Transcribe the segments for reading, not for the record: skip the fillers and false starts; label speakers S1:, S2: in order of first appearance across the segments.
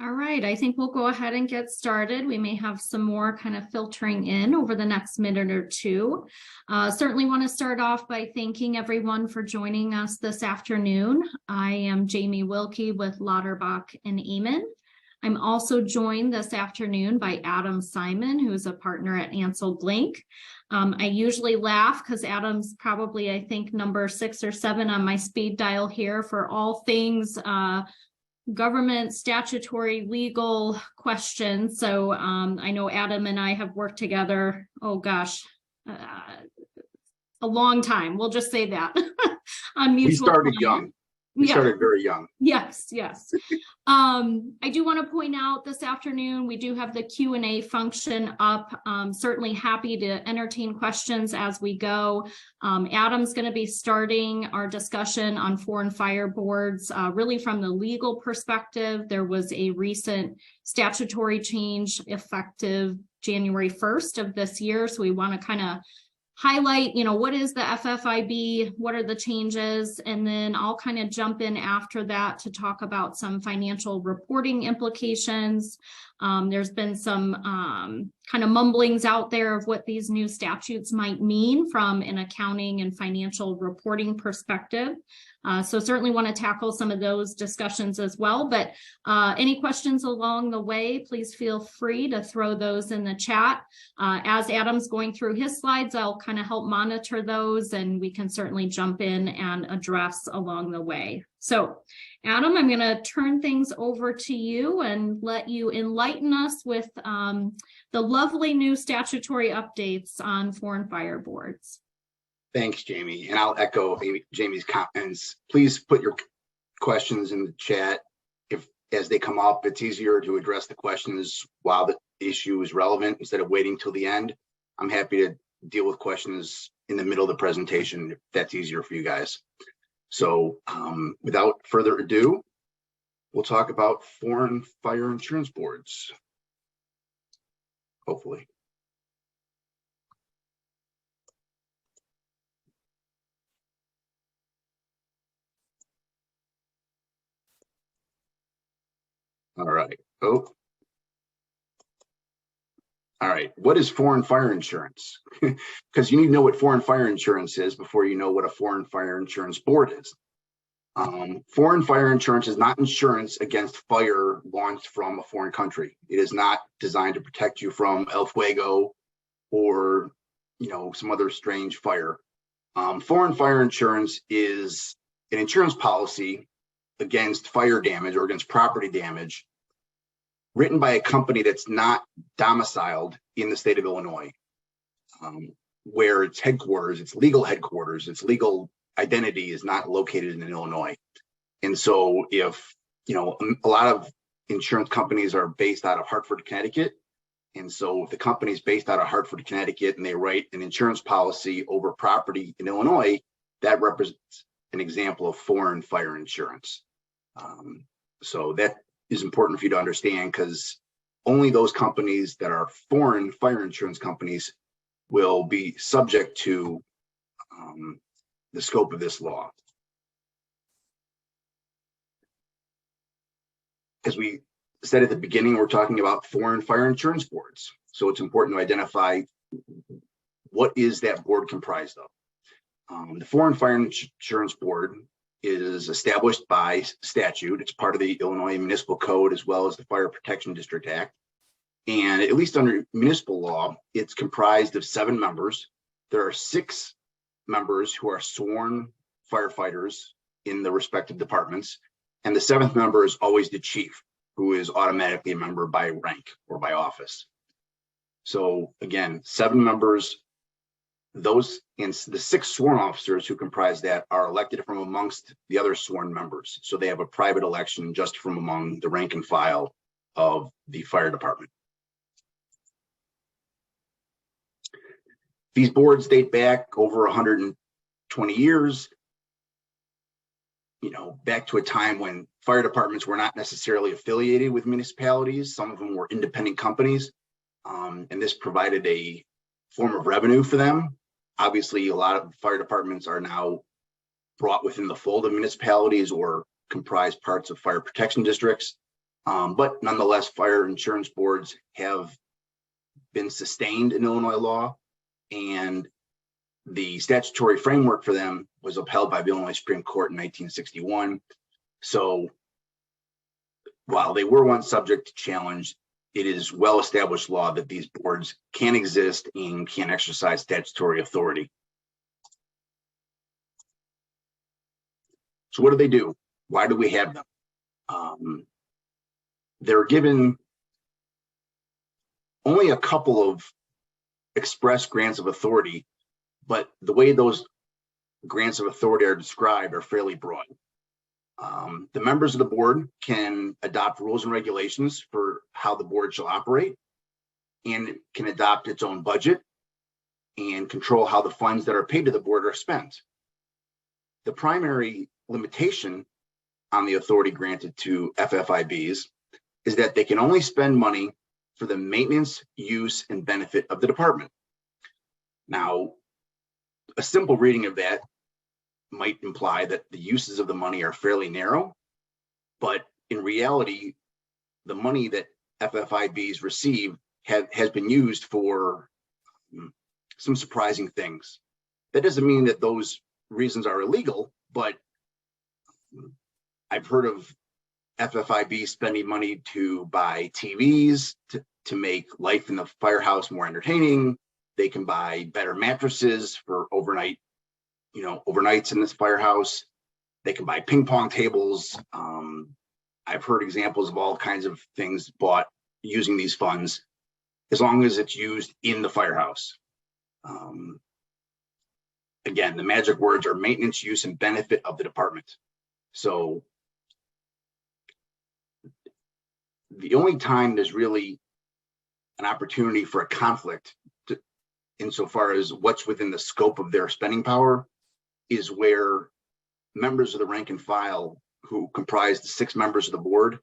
S1: All right, I think we'll go ahead and get started. We may have some more kind of filtering in over the next minute or two. Certainly want to start off by thanking everyone for joining us this afternoon. I am Jamie Wilkie with Lauterbach and Eamon. I'm also joined this afternoon by Adam Simon, who is a partner at Ansel Blink. I usually laugh because Adam's probably, I think, number 6 or 7 on my speed dial here for all things government, statutory, legal questions. So I know Adam and I have worked together, a long time. We'll just say that. On mutual.
S2: We started young. We started very young.
S1: Yes. I do want to point out this afternoon, we do have the Q&A function up. Certainly happy to entertain questions as we go. Adam's going to be starting our discussion on foreign fire boards, really from the legal perspective. There was a recent statutory change effective January 1st of this year. So we want to kind of highlight, what is the FFIB, what are the changes, and then I'll kind of jump in after that to talk about some financial reporting implications. There's been some kind of mumblings out there of what these new statutes might mean from an accounting and financial reporting perspective. So certainly want to tackle some of those discussions as well. But any questions along the way, please feel free to throw those in the chat. As Adam's going through his slides, I'll kind of help monitor those, and we can certainly jump in and address along the way. So Adam, I'm going to turn things over to you and let you enlighten us with the lovely new statutory updates on foreign fire boards.
S2: Thanks, Jamie. And I'll echo Jamie's comments. Please put your questions in the chat. As they come up, it's easier to address the questions while the issue is relevant instead of waiting till the end. I'm happy to deal with questions in the middle of the presentation if that's easier for you guys. So without further ado, we'll talk about foreign fire insurance boards, hopefully. All right. All right. What is foreign fire insurance? Because you need to know what foreign fire insurance is before you know what a foreign fire insurance board is. Foreign fire insurance is not insurance against fire launched from a foreign country. It is not designed to protect you from El Fuego or, some other strange fire. Foreign fire insurance is an insurance policy against fire damage or against property damage written by a company that's not domiciled in the state of Illinois, where its headquarters, its legal headquarters, its legal identity is not located in Illinois. And so if, a lot of insurance companies are based out of Hartford, Connecticut. And so if the company is based out of Hartford, Connecticut, and they write an insurance policy over property in Illinois, that represents an example of foreign fire insurance. So that is important for you to understand, because only those companies that are foreign fire insurance companies will be subject to the scope of this law. As we said at the beginning, we're talking about foreign fire insurance boards. So it's important to identify what is that board comprised of. The Foreign Fire Insurance Board is established by statute. It's part of the Illinois Municipal Code as well as the Fire Protection District Act. And at least under municipal law, it's comprised of 7 members. There are 6 members who are sworn firefighters in the respective departments. And the 7th member is always the chief, who is automatically a member by rank or by office. So again, 7 members. Those and the 6 sworn officers who comprise that are elected from amongst the other sworn members. So they have a private election just from among the rank and file of the fire department. These boards date back over 120 years, back to a time when fire departments were not necessarily affiliated with municipalities. Some of them were independent companies, and this provided a form of revenue for them. Obviously, a lot of fire departments are now brought within the fold of municipalities or comprise parts of fire protection districts. But nonetheless, fire insurance boards have been sustained in Illinois law, and the statutory framework for them was upheld by the Illinois Supreme Court in 1961. So while they were once subject to challenge, it is well-established law that these boards can exist and can exercise statutory authority. So what do? Why do we have them? They're given only a couple of express grants of authority, but the way those grants of authority are described are fairly broad. The members of the board can adopt rules and regulations for how the board shall operate, and can adopt its own budget and control how the funds that are paid to the board are spent. The primary limitation on the authority granted to FFIBs is that they can only spend money for the maintenance, use, and benefit of the department. Now, a simple reading of that might imply that the uses of the money are fairly narrow, but in reality, the money that FFIBs receive has been used for some surprising things. That doesn't mean that those reasons are illegal, but I've heard of FFIB spending money to buy TVs, to make life in the firehouse more entertaining. They can buy better mattresses for overnights in this firehouse. They can buy ping pong tables. I've heard examples of all kinds of things bought using these funds, as long as it's used in the firehouse. Again, the magic words are maintenance, use, and benefit of the department. So the only time there's really an opportunity for a conflict insofar as what's within the scope of their spending power is where members of the rank and file, who comprise the 6 members of the board,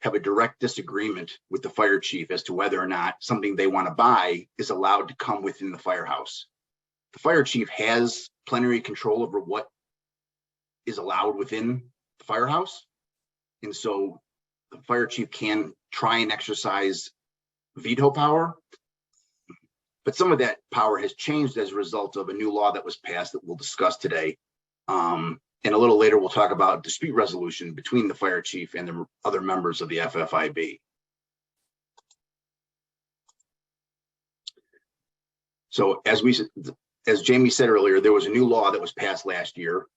S2: have a direct disagreement with the fire chief as to whether or not something they want to buy is allowed to come within the firehouse. The fire chief has plenary control over what is allowed within the firehouse. And so the fire chief can try and exercise veto power, but some of that power has changed as a result of a new law that was passed that we'll discuss today. And a little later, we'll talk about dispute resolution between the fire chief and the other members of the FFIB. So as Jamie said earlier, there was a new law that was passed last year,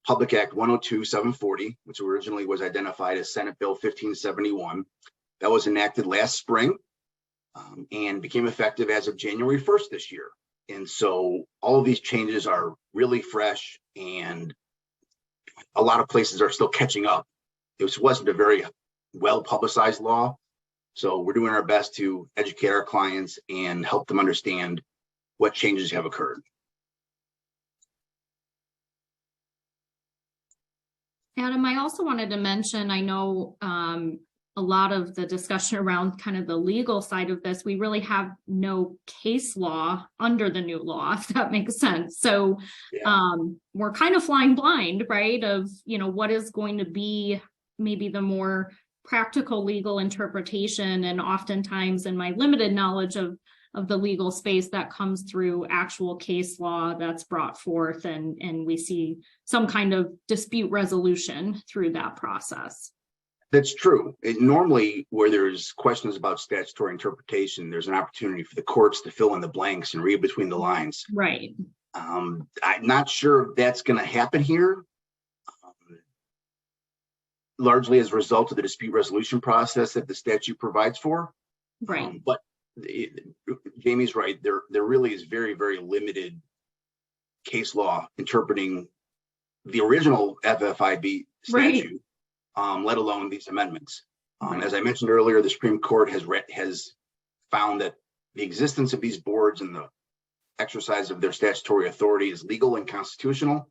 S2: Public Act 102-740, which originally was identified as Senate Bill 1571. That was enacted last spring and became effective as of January 1st this year. And so all of these changes are really fresh, and a lot of places are still catching up. This wasn't a very well publicized law, so we're doing our best to educate our clients and help them understand what changes have occurred.
S1: Adam, I also wanted to mention, I know a lot of the discussion around kind of the legal side of this, we really have no case law under the new law, if that makes sense. So we're kind of flying blind, right, of, what is going to be maybe the more practical legal interpretation. And oftentimes in my limited knowledge of the legal space, that comes through actual case law that's brought forth, and we see some kind of dispute resolution through that process.
S2: That's true. Normally, where there's questions about statutory interpretation, there's an opportunity for the courts to fill in the blanks and read between the lines.
S1: Right.
S2: I'm not sure if that's going to happen here, largely as a result of the dispute resolution process that the statute provides for.
S1: Right.
S2: But Jamie's right. There really is very, very limited case law interpreting the original FFIB statute, right, let alone these amendments. Right. As I mentioned earlier, the Supreme Court has found that the existence of these boards and the exercise of their statutory authority is legal and constitutional,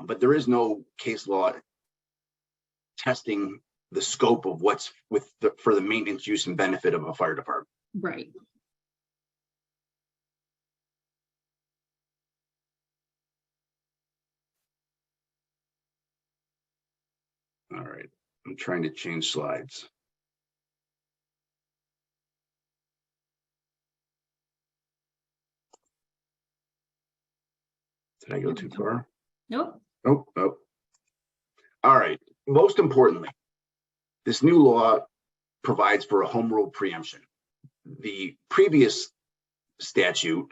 S2: but there is no case law testing the scope of what's for the maintenance, use, and benefit of a fire department.
S1: Right.
S2: All right. I'm trying to change slides. Did I go too far?
S1: Nope.
S2: Oh. All right. Most importantly, this new law provides for a home rule preemption. The previous statute,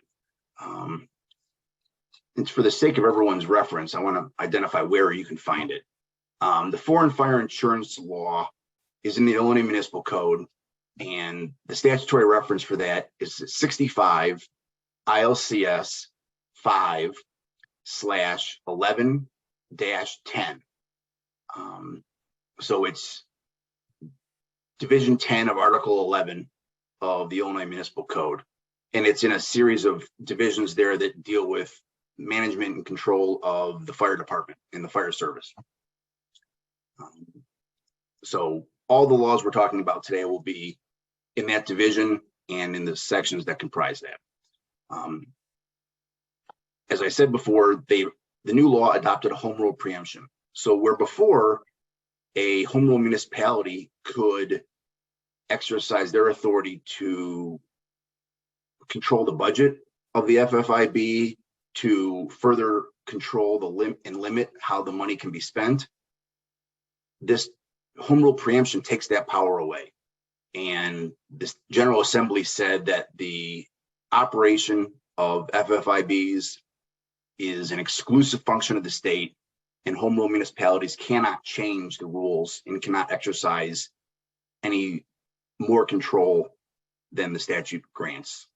S2: it's for the sake of everyone's reference, I want to identify where you can find it. The foreign fire insurance law is in the Illinois Municipal Code, and the statutory reference for that is 65 ILCS 5/11-10. So it's Division 10 of Article 11 of the Illinois Municipal Code. And it's in a series of divisions there that deal with management and control of the fire department and the fire service. So all the laws we're talking about today will be in that division and in the sections that comprise that. As I said before, the new law adopted a home rule preemption. So where before a home rule municipality could exercise their authority to control the budget of the FFIB, to further control the limit how the money can be spent, this home rule preemption takes that power away. And this General Assembly said that the operation of FFIBs is an exclusive function of the state, and home rule municipalities cannot change the rules and cannot exercise any more control than the statute grants.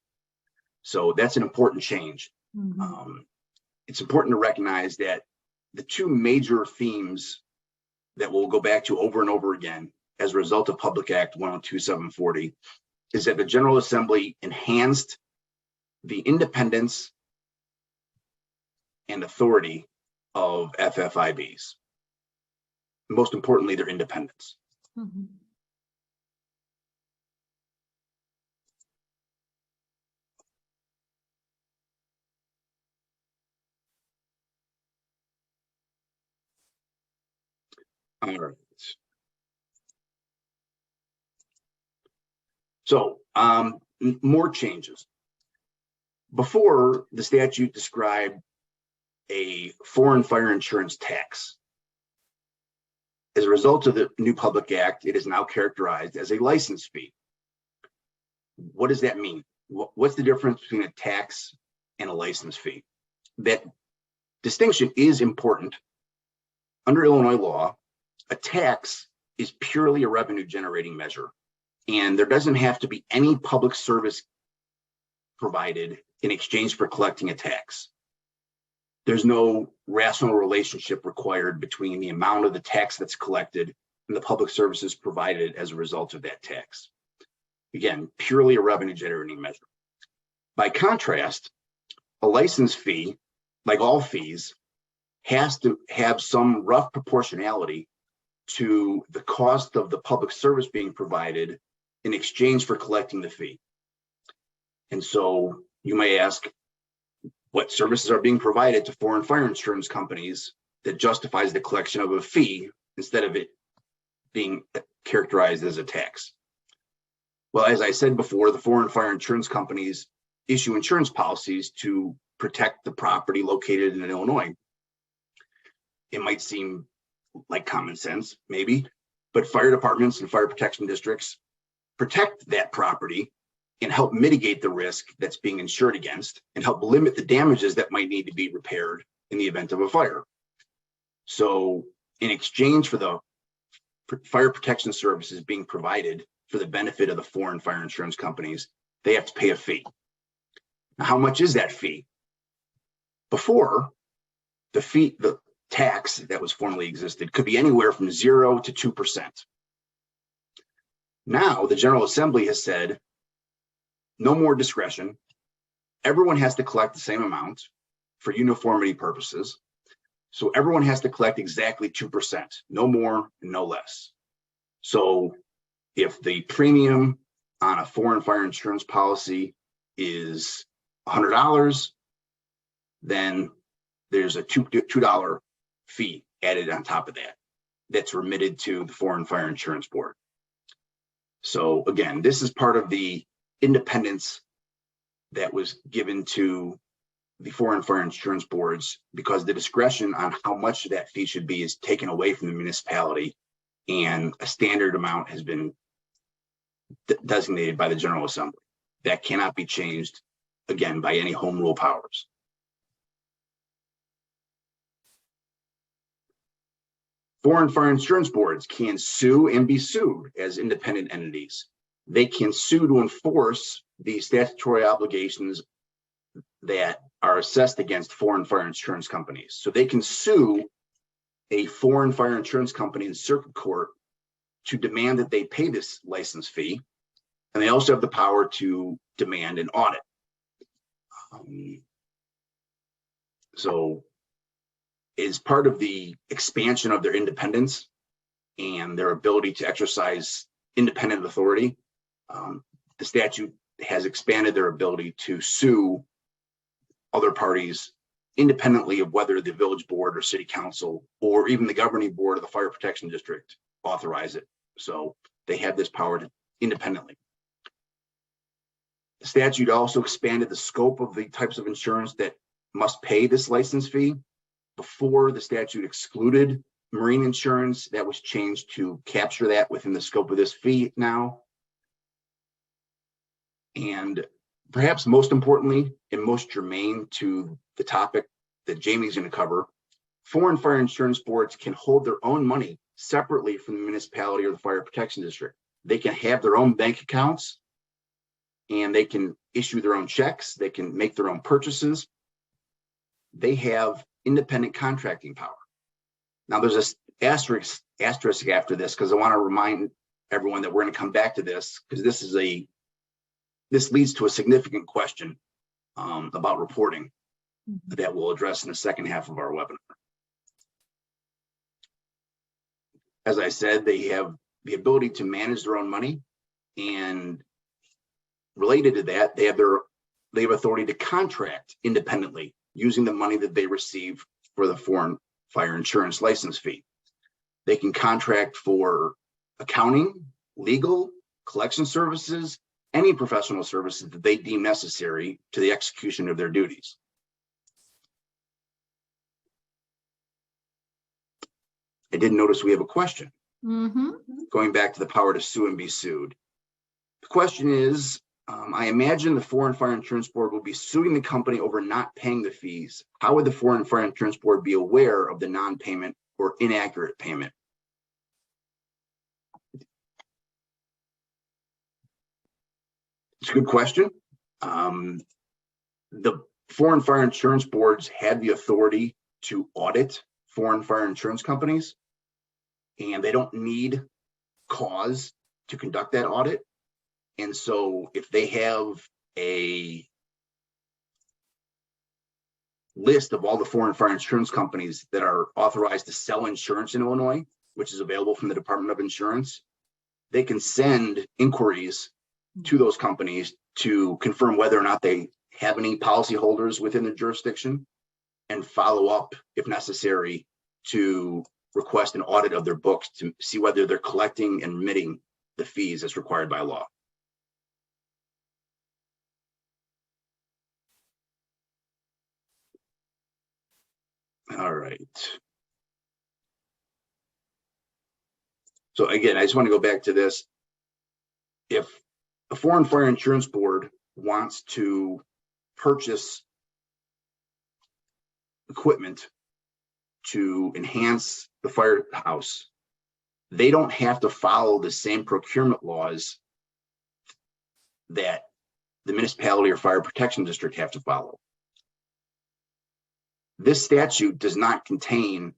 S2: So that's an important change. Mm-hmm. It's important to recognize that the two major themes that we'll go back to over and over again as a result of Public Act 102740 is that the General Assembly enhanced the independence and authority of FFIBs. Most importantly, their independence. Mm-hmm. All right. So more changes. Before, the statute described a foreign fire insurance tax. As a result of the new Public Act, it is now characterized as a license fee. What does that mean? What's the difference between a tax and a license fee? That distinction is important. Under Illinois law, a tax is purely a revenue generating measure, and there doesn't have to be any public service provided in exchange for collecting a tax. There's no rational relationship required between the amount of the tax that's collected and the public services provided as a result of that tax. Again, purely a revenue generating measure. By contrast, a license fee, like all fees, has to have some rough proportionality to the cost of the public service being provided in exchange for collecting the fee. And so you may ask, what services are being provided to foreign fire insurance companies that justifies the collection of a fee instead of it being characterized as a tax? Well, as I said before, the foreign fire insurance companies issue insurance policies to protect the property located in Illinois. It might seem like common sense, maybe, but fire departments and fire protection districts protect that property and help mitigate the risk that's being insured against and help limit the damages that might need to be repaired in the event of a fire. So in exchange for the fire protection services being provided for the benefit of the foreign fire insurance companies, they have to pay a fee. Now, how much is that fee? Before, the tax that was formerly existed could be anywhere from 0 to 2%. Now, the General Assembly has said, no more discretion. Everyone has to collect the same amount for uniformity purposes. So everyone has to collect exactly 2%, no more and no less. So if the premium on a foreign fire insurance policy is $100, then there's a $2 fee added on top of that. that's remitted to the Foreign Fire Insurance Board. So again, this is part of the independence that was given to the Foreign Fire Insurance Boards, because the discretion on how much that fee should be is taken away from the municipality, and a standard amount has been designated by the General Assembly. That cannot be changed, again, by any home rule powers. Foreign Fire Insurance Boards can sue and be sued as independent entities. They can sue to enforce the statutory obligations that are assessed against foreign fire insurance companies. So they can sue a foreign fire insurance company in circuit court to demand that they pay this license fee. And they also have the power to demand an audit. So as part of the expansion of their independence and their ability to exercise independent authority, the statute has expanded their ability to sue other parties independently of whether the village board or city council or even the governing board of the fire protection district authorize it. So they have this power independently. The statute also expanded the scope of the types of insurance that must pay this license fee. Before, the statute excluded marine insurance. That was changed to capture that within the scope of this fee now. And perhaps most importantly, and most germane to the topic that Jamie's going to cover, foreign fire insurance boards can hold their own money separately from the municipality or the fire protection district. They can have their own bank accounts, and they can issue their own checks. They can make their own purchases. They have independent contracting power. Now, there's this asterisk after this, because I want to remind everyone that we're going to come back to this, because this leads to a significant question about reporting that we'll address in the second half of our webinar. As I said, they have the ability to manage their own money, and related to that, they have authority to contract independently using the money that they receive for the foreign fire insurance license fee. They can contract for accounting, legal, collection services, any professional services that they deem necessary to the execution of their duties. I did notice we have a question. Going back to the power to sue and be sued. The question is, I imagine the Foreign Fire Insurance Board will be suing the company over not paying the fees. How would the Foreign Fire Insurance Board be aware of the non-payment or inaccurate payment? It's a good question. The Foreign Fire Insurance Boards had the authority to audit foreign fire insurance companies, and they don't need cause to conduct that audit. And so if they have a list of all the foreign fire insurance companies that are authorized to sell insurance in Illinois, which is available from the Department of Insurance, they can send inquiries to those companies to confirm whether or not they have any policyholders within the jurisdiction, and follow up, if necessary, to request an audit of their books to see whether they're collecting and remitting the fees as required by law. All right. So again, I just want to go back to this. If a Foreign Fire Insurance Board wants to purchase equipment to enhance the firehouse, they don't have to follow the same procurement laws that the municipality or fire protection district have to follow. This statute does not contain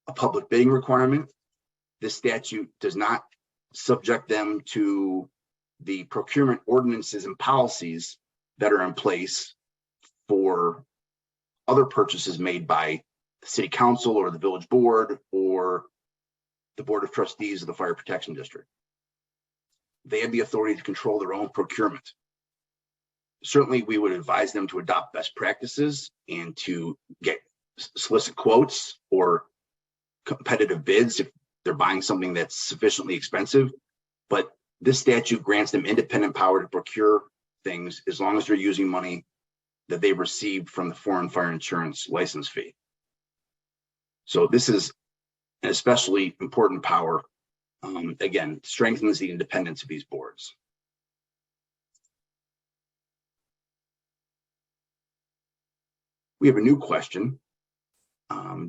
S2: a public bidding requirement. This statute does not subject them to the procurement ordinances and policies that are in place for other purchases made by the city council or the village board or the board of trustees of the fire protection district. They have the authority to control their own procurement. Certainly, we would advise them to adopt best practices and to solicit quotes or competitive bids they're buying something that's sufficiently expensive, but this statute grants them independent power to procure things as long as they're using money that they received from the foreign fire insurance license fee. So this is an especially important power. Again, strengthens the independence of these boards. We have a new question.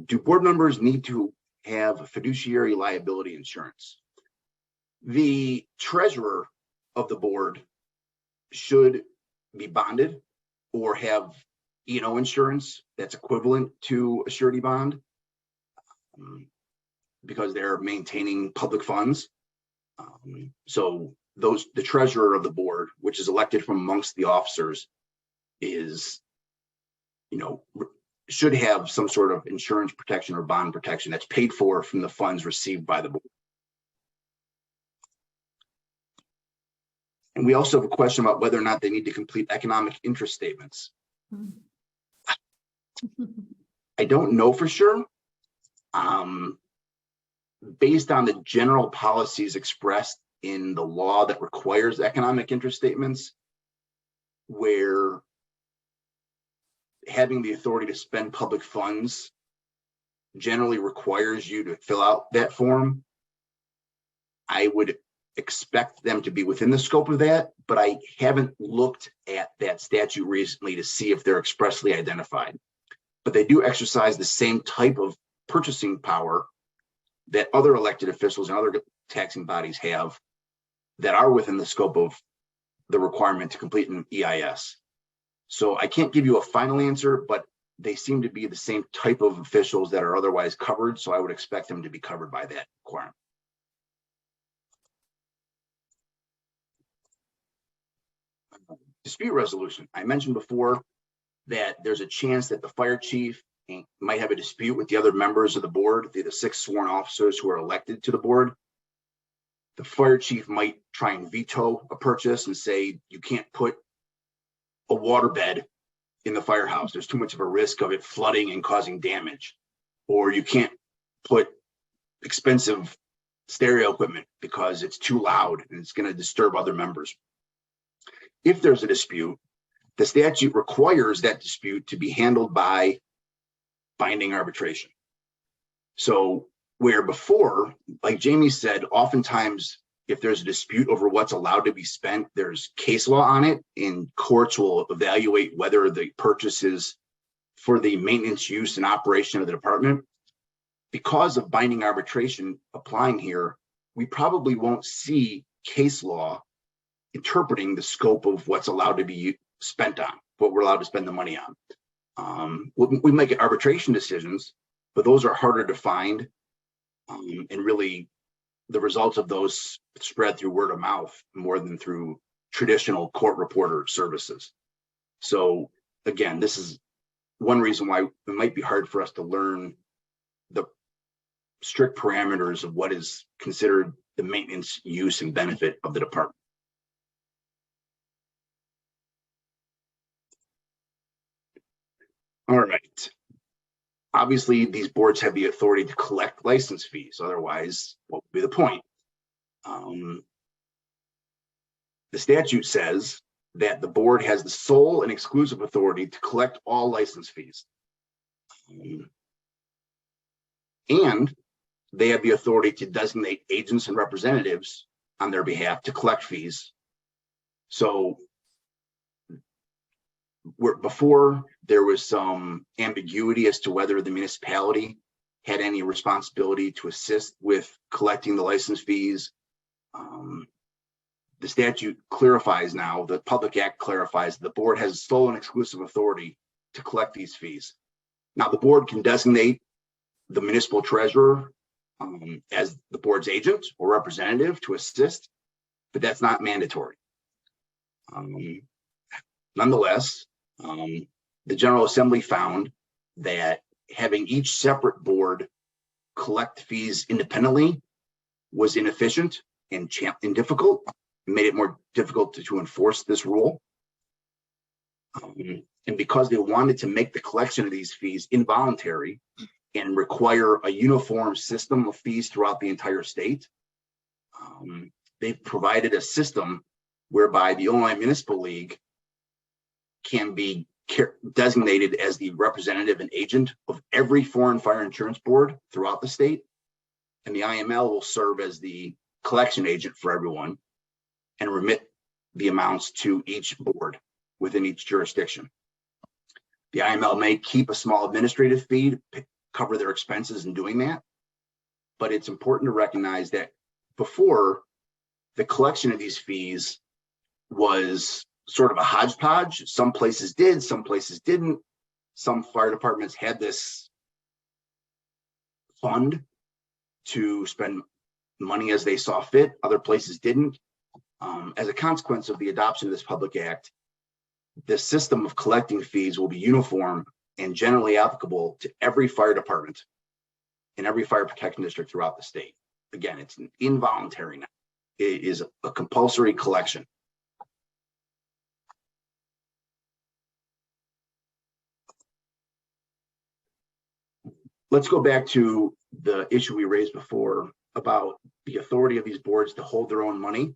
S2: Do board members need to have fiduciary liability insurance? The treasurer of the board should be bonded or have E&O insurance that's equivalent to a surety bond, because they're maintaining public funds. So the treasurer of the board, which is elected from amongst the officers, is, should have some sort of insurance protection or bond protection that's paid for from the funds received by the board. And we also have a question about whether or not they need to complete economic interest statements. I don't know for sure. Based on the general policies expressed in the law that requires economic interest statements, where having the authority to spend public funds generally requires you to fill out that form, I would expect them to be within the scope of that, but I haven't looked at that statute recently to see if they're expressly identified. But they do exercise the same type of purchasing power that other elected officials and other taxing bodies have that are within the scope of the requirement to complete an EIS. So I can't give you a final answer, but they seem to be the same type of officials that are otherwise covered. So I would expect them to be covered by that requirement. Dispute resolution. I mentioned before that there's a chance that the fire chief might have a dispute with the other members of the board, the 6 sworn officers who are elected to the board. The fire chief might try and veto a purchase and say, you can't put a waterbed in the firehouse. There's too much of a risk of it flooding and causing damage. Or you can't put expensive stereo equipment because it's too loud and it's going to disturb other members. If there's a dispute, the statute requires that dispute to be handled by binding arbitration. So where before, like Jamie said, oftentimes if there's a dispute over what's allowed to be spent, there's case law on it, and courts will evaluate whether the purchase is for the maintenance, use, and operation of the department. Because of binding arbitration applying here, we probably won't see case law interpreting the scope of what's allowed to be spent on, what we're allowed to spend the money on. We might get arbitration decisions, but those are harder to find, and really the results of those spread through word of mouth more than through traditional court reporter services. So again, this is one reason why it might be hard for us to learn the strict parameters of what is considered the maintenance, use, and benefit of the department. All right. Obviously, these boards have the authority to collect license fees. Otherwise, what would be the point? The statute says that the board has the sole and exclusive authority to collect all license fees. And they have the authority to designate agents and representatives on their behalf to collect fees. So before there was some ambiguity as to whether the municipality had any responsibility to assist with collecting the license fees. The statute clarifies now, the Public Act clarifies the board has sole and exclusive authority to collect these fees. Now the board can designate the municipal treasurer as the board's agent or representative to assist, but that's not mandatory. Nonetheless, the General Assembly found that having each separate board collect fees independently was inefficient and difficult, made it more difficult to enforce this rule. And because they wanted to make the collection of these fees involuntary and require a uniform system of fees throughout the entire state. They've provided a system whereby the Illinois Municipal League can be designated as the representative and agent of every foreign fire insurance board throughout the state. And the IML will serve as the collection agent for everyone and remit the amounts to each board within each jurisdiction. The IML may keep a small administrative fee to cover their expenses in doing that, but it's important to recognize that before, the collection of these fees was sort of a hodgepodge. Some places did, some places didn't. Some fire departments had this fund to spend money as they saw fit. Other places didn't. As a consequence of the adoption of this public act, the system of collecting fees will be uniform and generally applicable to every fire department in every fire protection district throughout the state. Again, it's involuntary now. It is a compulsory collection. Let's go back to the issue we raised before about the authority of these boards to hold their own money.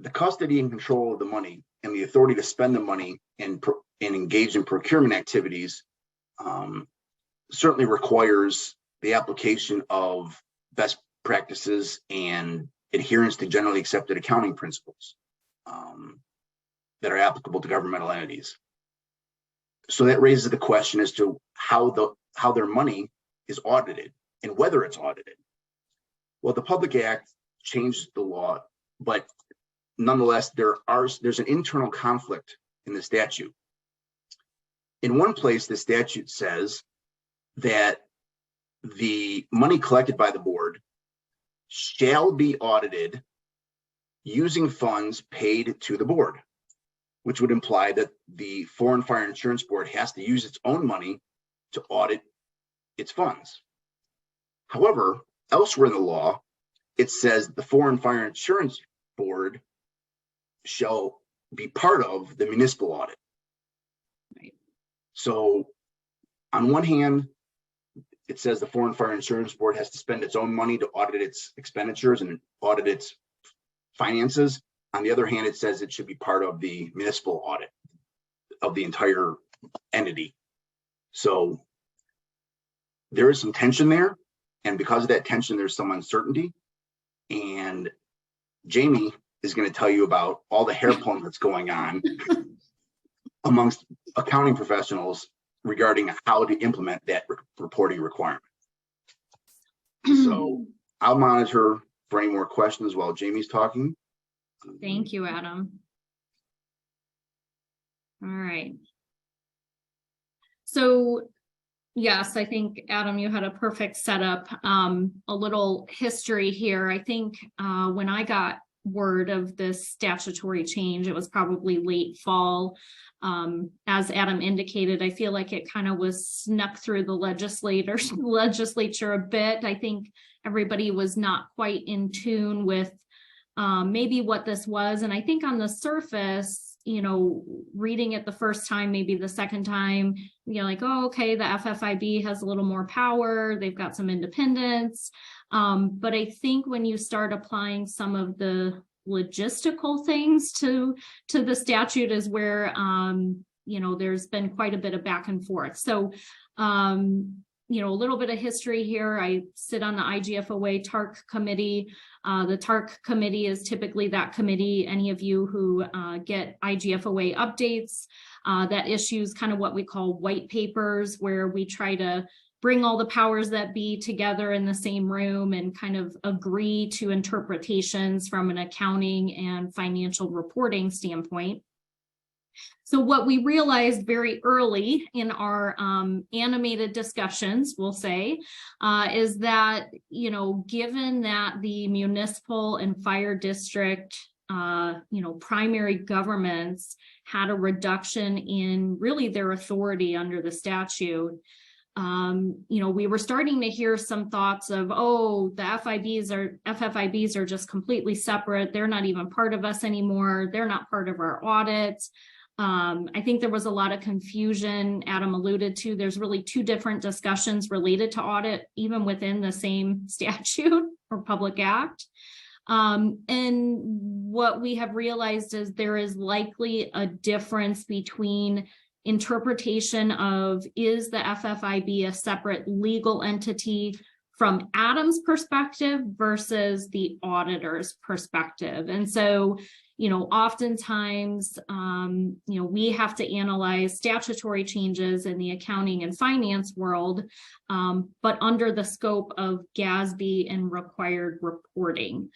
S2: The custody and control of the money and the authority to spend the money and engage in procurement activities certainly requires the application of best practices and adherence to generally accepted accounting principles that are applicable to governmental entities. So that raises the question as to how their money is audited and whether it's audited. Well, the Public Act changed the law, but nonetheless, there's an internal conflict in the statute. In one place, the statute says that the money collected by the board shall be audited using funds paid to the board, which would imply that the Foreign Fire Insurance Board has to use its own money to audit its funds. However, elsewhere in the law, it says the Foreign Fire Insurance Board shall be part of the municipal audit.
S1: Right.
S2: So on one hand, it says the Foreign Fire Insurance Board has to spend its own money to audit its expenditures and audit its finances. On the other hand, it says it should be part of the municipal audit of the entire entity. So there is some tension there. And because of that tension, there's some uncertainty. And Jamie is going to tell you about all the hair pulling that's going on amongst accounting professionals regarding how to implement that reporting requirement. So I'll monitor for any more questions while Jamie's talking.
S1: Thank you, Adam. All right. So yes, I think, Adam, you had a perfect setup. A little history here. I think when I got word of this statutory change, it was probably late fall. As Adam indicated, I feel like it kind of was snuck through the legislature a bit. I think everybody was not quite in tune with maybe what this was. And I think on the surface, you know, reading it the first time, maybe the second time, you're like, oh, okay, the FFIB has a little more power. They've got some independence. But I think when you start applying some of the logistical things to the statute is where, you know, there's been quite a bit of back and forth. So, you know, a little bit of history here. I sit on the IGFOA TARC committee. The TARC committee is typically that committee, any of you who get IGFOA updates, that issues kind of what we call white papers, where we try to bring all the powers that be together in the same room and kind of agree to interpretations from an accounting and financial reporting standpoint. So what we realized very early in our animated discussions, we'll say, is that, you know, given that the municipal and fire district, you know, primary governments had a reduction in really their authority under the statute, you know, we were starting to hear some thoughts of, oh, the FFIBs are just completely separate. They're not even part of us anymore. They're not part of our audits. I think there was a lot of confusion. Adam alluded to, there's really two different discussions related to audit, even within the same statute or public act. And what we have realized is there is likely a difference between interpretation of, is the FFIB a separate legal entity from Adam's perspective versus the auditor's perspective. And so, oftentimes, we have to analyze statutory changes in the accounting and finance world, but under the scope of GASB and required reporting.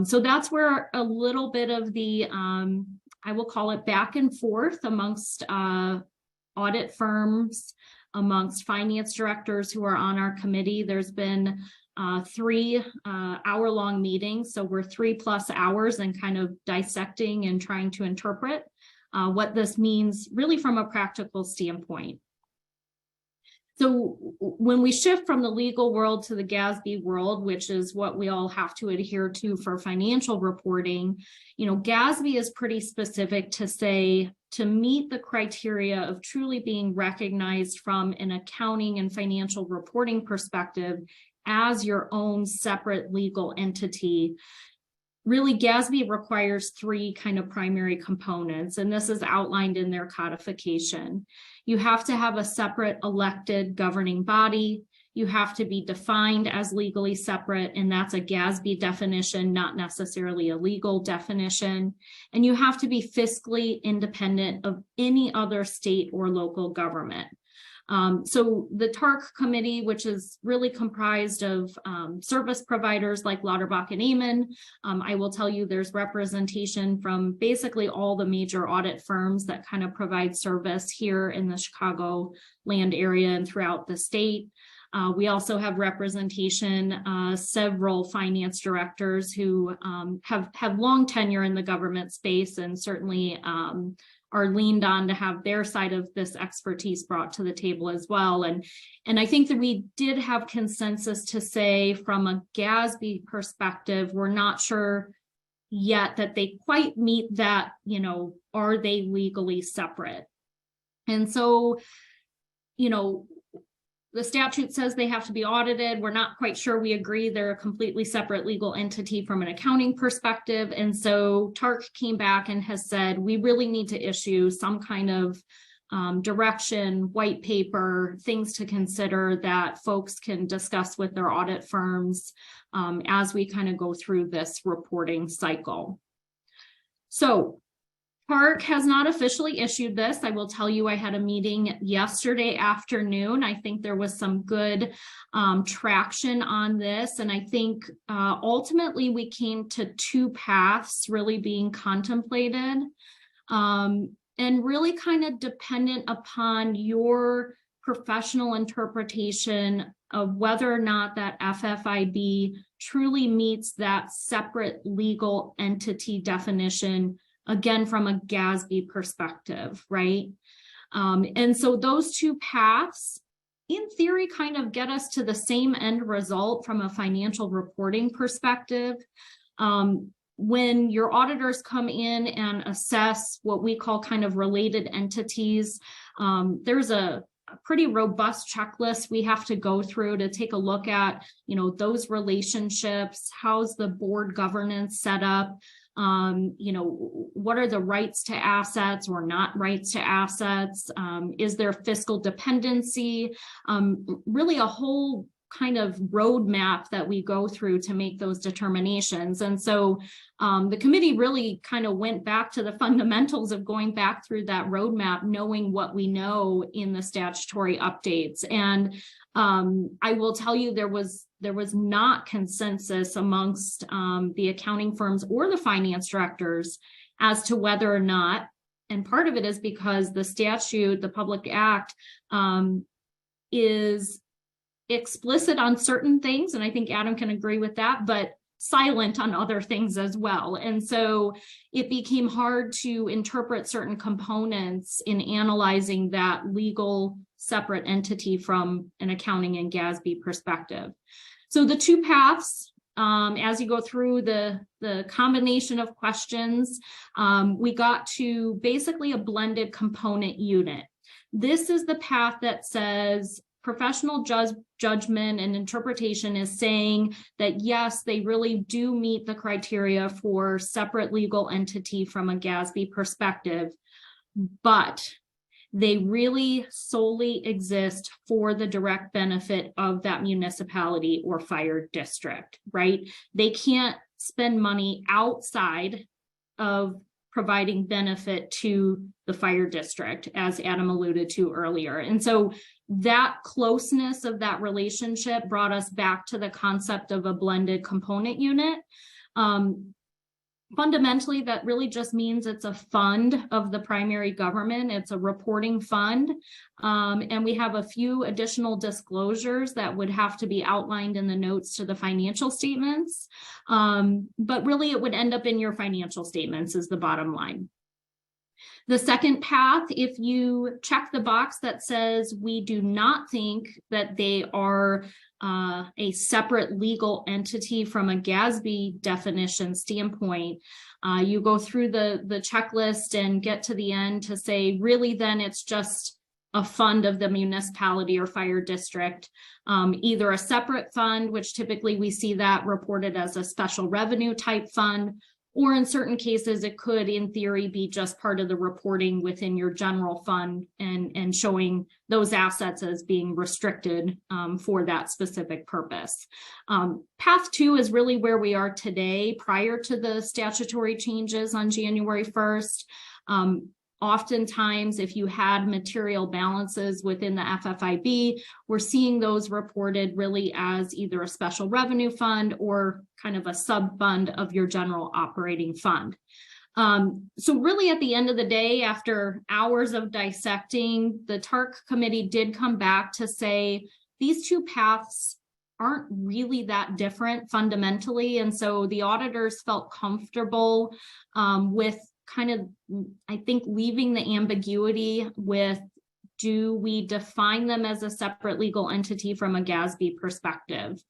S1: So that's where a little bit of the, I will call it back and forth amongst audit firms, amongst finance directors who are on our committee. There's been 3 hour-long meetings, so we're 3+ hours and kind of dissecting and trying to interpret what this means really from a practical standpoint. So when we shift from the legal world to the GASB world, which is what we all have to adhere to for financial reporting, GASB is pretty specific to say, to meet the criteria of truly being recognized from an accounting and financial reporting perspective as your own separate legal entity, really GASB requires 3 kind of primary components, and this is outlined in their codification. You have to have a separate elected governing body. You have to be defined as legally separate, and that's a GASB definition, not necessarily a legal definition. And you have to be fiscally independent of any other state or local government. So the TARC committee, which is really comprised of service providers like Lauterbach and Amon, I will tell you there's representation from basically all the major audit firms that kind of provide service here in the Chicago land area and throughout the state. We also have representation, several finance directors who have long tenure in the government space and certainly are leaned on to have their side of this expertise brought to the table as well. And I think that we did have consensus to say from a GASB perspective, we're not sure yet that they quite meet that, are they legally separate? And so, the statute says they have to be audited. We're not quite sure we agree they're a completely separate legal entity from an accounting perspective. And so TARC came back and has said, we really need to issue some kind of direction, white paper, things to consider that folks can discuss with their audit firms as we kind of go through this reporting cycle. So TARC has not officially issued this. I will tell you, I had a meeting yesterday afternoon. I think there was some good traction on this. And I think ultimately we came to 2 paths really being contemplated and really kind of dependent upon your professional interpretation of whether or not that FFIB truly meets that separate legal entity definition, again, from a GASB perspective, right? And so those 2 paths, in theory, kind of get us to the same end result from a financial reporting perspective. When your auditors come in and assess what we call kind of related entities, there's a pretty robust checklist we have to go through to take a look at, those relationships. How's the board governance set up? What are the rights to assets or not rights to assets? Is there fiscal dependency? Really a whole kind of roadmap that we go through to make those determinations. And so the committee really kind of went back to the fundamentals of going back through that roadmap, knowing what we know in the statutory updates. And I will tell you, there was not consensus amongst the accounting firms or the finance directors as to whether or not, and part of it is because the statute, the Public Act, is explicit on certain things, and I think Adam can agree with that, but silent on other things as well. And so it became hard to interpret certain components in analyzing that legal separate entity from an accounting and GASB perspective. So the 2 paths as you go through the combination of questions, we got to basically a blended component unit. This is the path that says professional judgment and interpretation is saying that, yes, they really do meet the criteria for separate legal entity from a GASB perspective, but they really solely exist for the direct benefit of that municipality or fire district, right? They can't spend money outside of providing benefit to the fire district, as Adam alluded to earlier. And so that closeness of that relationship brought us back to the concept of a blended component unit. Fundamentally, that really just means it's a fund of the primary government. It's a reporting fund. And we have a few additional disclosures that would have to be outlined in the notes to the financial statements. But really, it would end up in your financial statements is the bottom line. The second path, if you check the box that says we do not think that they are a separate legal entity from a GASB definition standpoint, you go through the checklist and get to the end to say, really, then it's just a fund of the municipality or fire district, either a separate fund, which typically we see that reported as a special revenue type fund, or in certain cases, it could, in theory, be just part of the reporting within your general fund and showing those assets as being restricted for that specific purpose. Path 2 is really where we are today prior to the statutory changes on January 1st. Oftentimes, if you had material balances within the FFIB, we're seeing those reported really as either a special revenue fund or kind of a sub-fund of your general operating fund. So really at the end of the day, after hours of dissecting, the TARC committee did come back to say these two paths aren't really that different fundamentally. And so the auditors felt comfortable with kind of, I think, leaving the ambiguity with, do we define them as a separate legal entity from a GASB perspective?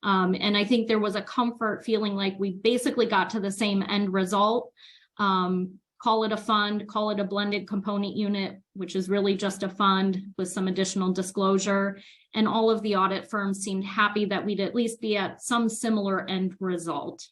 S1: And I think there was a comfort feeling like we basically got to the same end result. Call it a fund, call it a blended component unit, which is really just a fund with some additional disclosure. And all of the audit firms seemed happy that we'd at least be at some similar end result.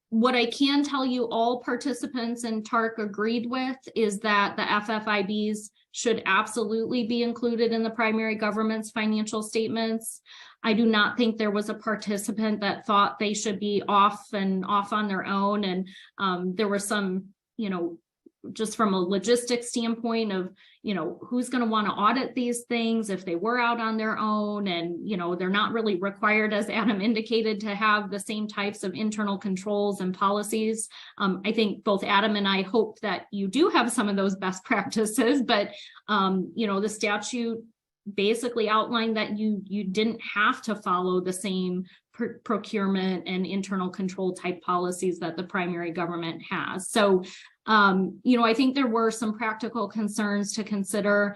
S1: What I can tell you all participants in TARC agreed with is that the FFIBs should absolutely be included in the primary government's financial statements. I do not think there was a participant that thought they should be off on their own. And there were some, just from a logistics standpoint of, who's going to want to audit these things if they were out on their own. And, they're not really required, as Adam indicated, to have the same types of internal controls and policies. I think both Adam and I hope that you do have some of those best practices, but, the statute basically outlined that you didn't have to follow the same procurement and internal control type policies that the primary government has. So, I think there were some practical concerns to consider.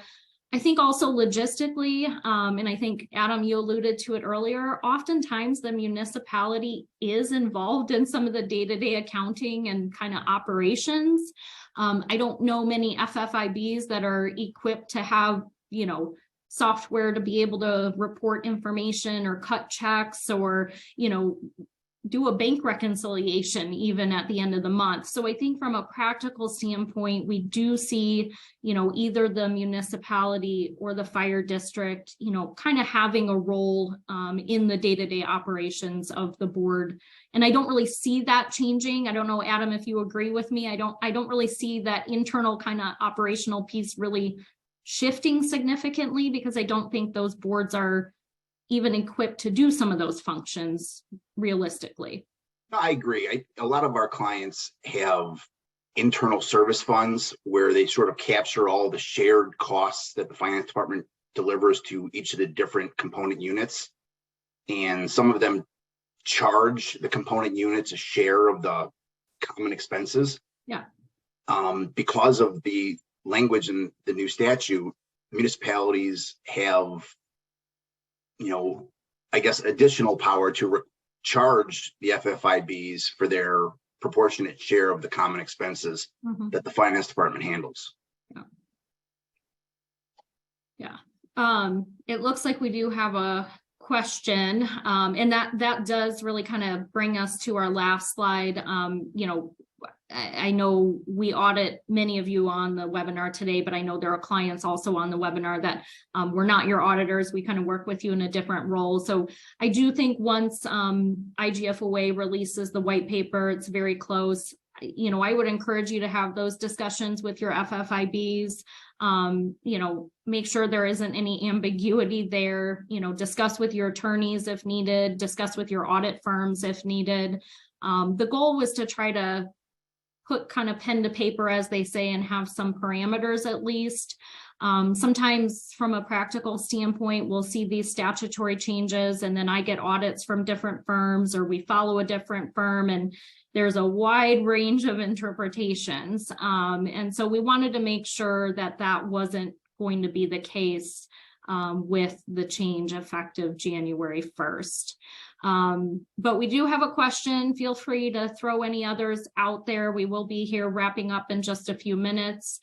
S1: I think also logistically, and I think, Adam, you alluded to it earlier, oftentimes the municipality is involved in some of the day-to-day accounting and kind of operations. I don't know many FFIBs that are equipped to have, software to be able to report information or cut checks or, do a bank reconciliation even at the end of the month. So I think from a practical standpoint, we do see, either the municipality or the fire district, kind of having a role in the day-to-day operations of the board. And I don't really see that changing. I don't know, Adam, if you agree with me. I don't really see that internal kind of operational piece really shifting significantly, because I don't think those boards are even equipped to do some of those functions realistically.
S2: I agree. A lot of our clients have internal service funds where they sort of capture all the shared costs that the finance department delivers to each of the different component units. And some of them charge the component units a share of the common expenses.
S1: Yeah.
S2: Because of the language in the new statute, municipalities have I guess, additional power to charge the FFIBs for their proportionate share of the common expenses that the finance department handles.
S1: Yeah. It looks like we do have a question, and that does really kind of bring us to our last slide. You know, I know we audit many of you on the webinar today, but I know there are clients also on the webinar that we're not your auditors. We kind of work with you in a different role. So I do think once IGFOA releases the white paper, it's very close. You know, I would encourage you to have those discussions with your FFIBs. You know, make sure there isn't any ambiguity there. You know, discuss with your attorneys if needed, discuss with your audit firms if needed. The goal was to try to put kind of pen to paper, as they say, and have some parameters at least. Sometimes from a practical standpoint, we'll see these statutory changes and then I get audits from different firms, or we follow a different firm, and there's a wide range of interpretations. And so we wanted to make sure that that wasn't going to be the case with the change effective January 1st. But we do have a question. Feel free to throw any others out there. We will be here wrapping up in just a few minutes.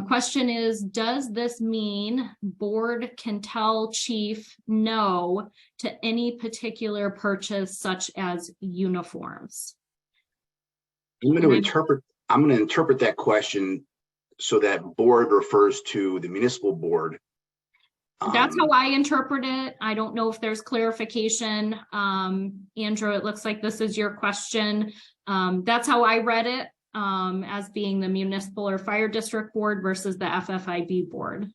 S1: Question is, does this mean board can tell chief no to any particular purchase such as uniforms?
S2: I'm going to interpret that question so that board refers to the municipal board.
S1: That's how I interpret it. I don't know if there's clarification. Andrew, it looks like this is your question. That's how I read it, as being the municipal or fire district board versus the FFIB board.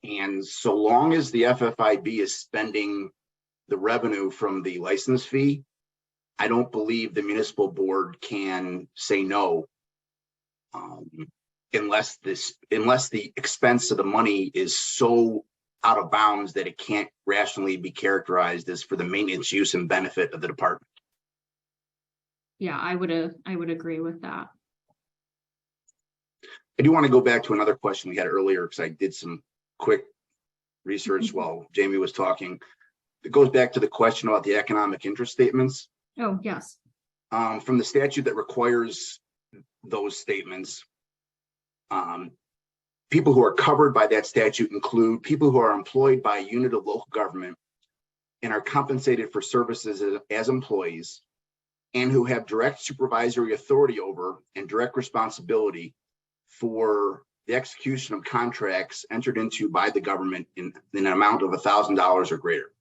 S2: And so long as the FFIB is spending the revenue from the license fee, I don't believe the municipal board can say no, unless the expense of the money is so out of bounds that it can't rationally be characterized as for the maintenance, use, and benefit of the department.
S1: Yeah, I would agree with that.
S2: I do want to go back to another question we had earlier, because I did some quick research while Jamie was talking. It goes back to the question about the economic interest statements.
S1: Oh, yes.
S2: From the statute that requires those statements, people who are covered by that statute include people who are employed by a unit of local government and are compensated for services as employees, and who have direct supervisory authority over and direct responsibility for the execution of contracts entered into by the government in an amount of $1,000 or greater.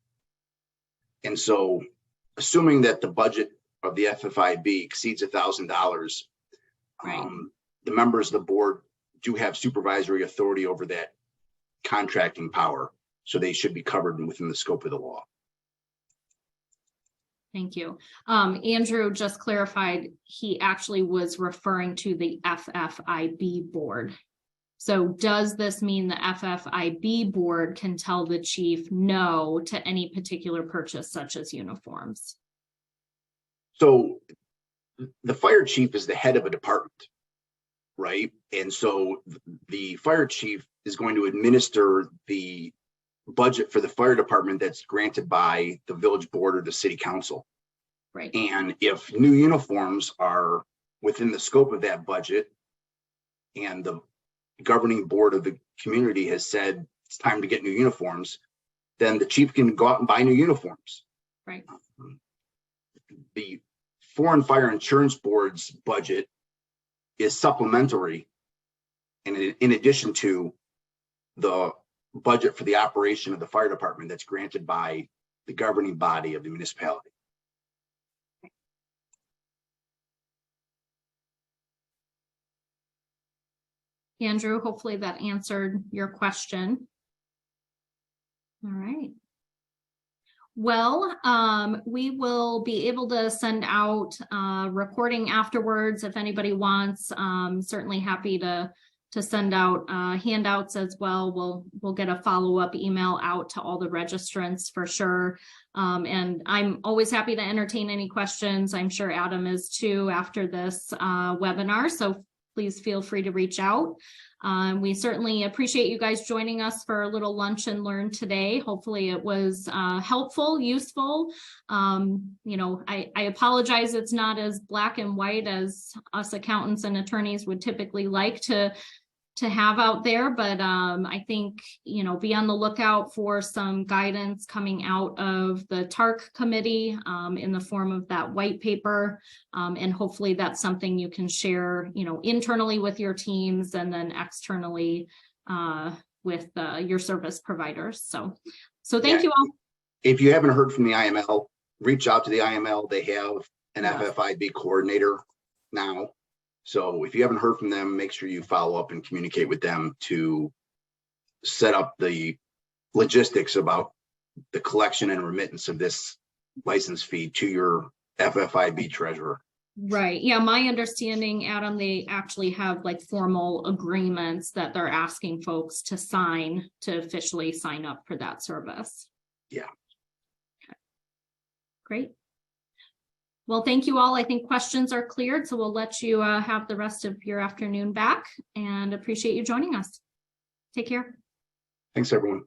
S2: And so, assuming that the budget of the FFIB exceeds $1,000,
S1: right,
S2: the members of the board do have supervisory authority over that contracting power, so they should be covered within the scope of the law.
S1: Thank you. Andrew just clarified he actually was referring to the FFIB board. So does this mean the FFIB board can tell the chief no to any particular purchase such as uniforms?
S2: So the fire chief is the head of a department, right? And so the fire chief is going to administer the budget for the fire department that's granted by the village board or the city council.
S1: Right.
S2: And if new uniforms are within the scope of that budget, and the governing board of the community has said it's time to get new uniforms, then the chief can go out and buy new uniforms.
S1: Right.
S2: The Foreign Fire Insurance Board's budget is supplementary, and in addition to the budget for the operation of the fire department that's granted by the governing body of the municipality.
S1: Andrew, hopefully that answered your question. All right. Well, we will be able to send out a recording afterwards if anybody wants. Certainly happy to send out handouts as well. We'll get a follow-up email out to all the registrants for sure. And I'm always happy to entertain any questions. I'm sure Adam is too after this webinar. So please feel free to reach out. We certainly appreciate you guys joining us for a little lunch and learn today. Hopefully it was helpful, useful. I apologize it's not as black and white as us accountants and attorneys would typically like to have out there, but I think, be on the lookout for some guidance coming out of the TARC committee in the form of that white paper. And hopefully that's something you can share, internally with your teams and then externally with your service providers. So thank you all.
S2: If you haven't heard from the IML, reach out to the IML. They have an FFIB coordinator now. So if you haven't heard from them, make sure you follow up and communicate with them to set up the logistics about the collection and remittance of this license fee to your FFIB treasurer.
S1: Right. Yeah. My understanding, Adam, they actually have like formal agreements that they're asking folks to sign to officially sign up for that service.
S2: Yeah.
S1: Okay. Great. Well, thank you all. I think questions are cleared, so we'll let you have the rest of your afternoon back and appreciate you joining us. Take care.
S2: Thanks, everyone.